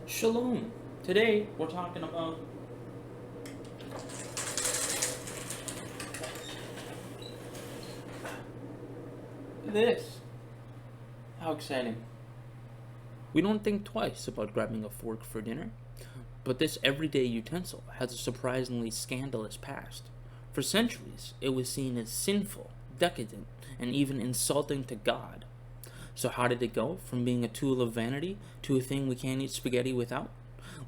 Shalom. Today we're talking about this. How exciting. We don't think twice about grabbing a fork for dinner, but this everyday utensil has a surprisingly scandalous past. For centuries, it was seen as sinful, decadent, and even insulting to God. So, how did it go from being a tool of vanity to a thing we can't eat spaghetti without?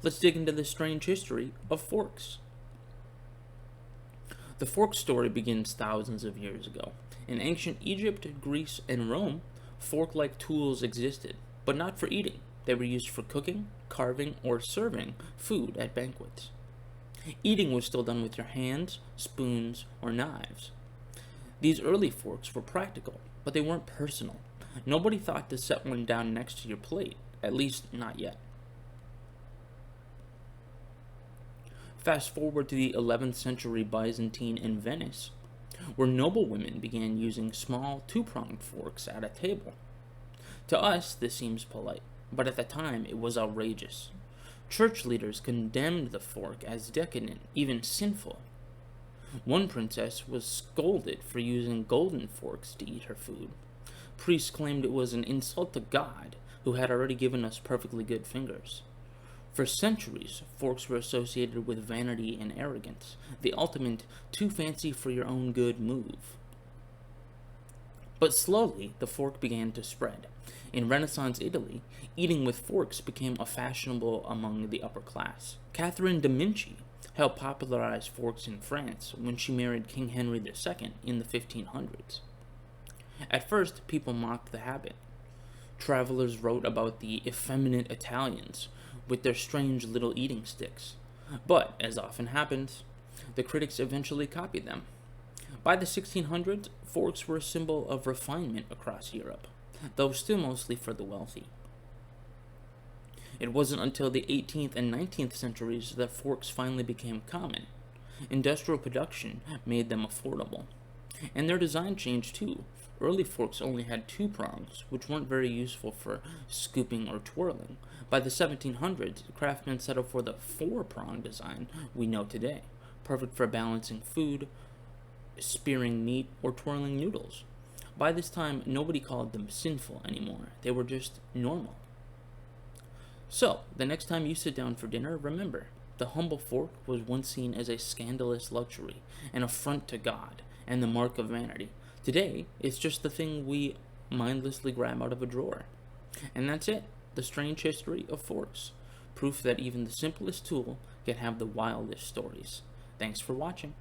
Let's dig into the strange history of forks. The fork story begins thousands of years ago. In ancient Egypt, Greece, and Rome, fork like tools existed, but not for eating. They were used for cooking, carving, or serving food at banquets. Eating was still done with your hands, spoons, or knives. These early forks were practical, but they weren't personal. Nobody thought to set one down next to your plate, at least not yet. Fast forward to the 11th century Byzantine in Venice, where noblewomen began using small two-pronged forks at a table. To us, this seems polite, but at the time it was outrageous. Church leaders condemned the fork as decadent, even sinful. One princess was scolded for using golden forks to eat her food. Priests claimed it was an insult to God, who had already given us perfectly good fingers. For centuries, forks were associated with vanity and arrogance, the ultimate too fancy for your own good move. But slowly, the fork began to spread. In Renaissance Italy, eating with forks became fashionable among the upper class. Catherine de' Medici helped popularize forks in France when she married King Henry II in the 1500s. At first, people mocked the habit. Travelers wrote about the effeminate Italians with their strange little eating sticks. But, as often happens, the critics eventually copied them. By the 1600s, forks were a symbol of refinement across Europe, though still mostly for the wealthy. It wasn't until the 18th and 19th centuries that forks finally became common. Industrial production made them affordable. And their design changed too. Early forks only had two prongs, which weren't very useful for scooping or twirling. By the 1700s, craftsmen settled for the four-prong design we know today, perfect for balancing food, spearing meat, or twirling noodles. By this time, nobody called them sinful anymore. They were just normal. So, the next time you sit down for dinner, remember, the humble fork was once seen as a scandalous luxury, an affront to God, and the mark of vanity. Today, it's just the thing we mindlessly grab out of a drawer. And that's it, the strange history of forks. Proof that even the simplest tool can have the wildest stories. Thanks for watching.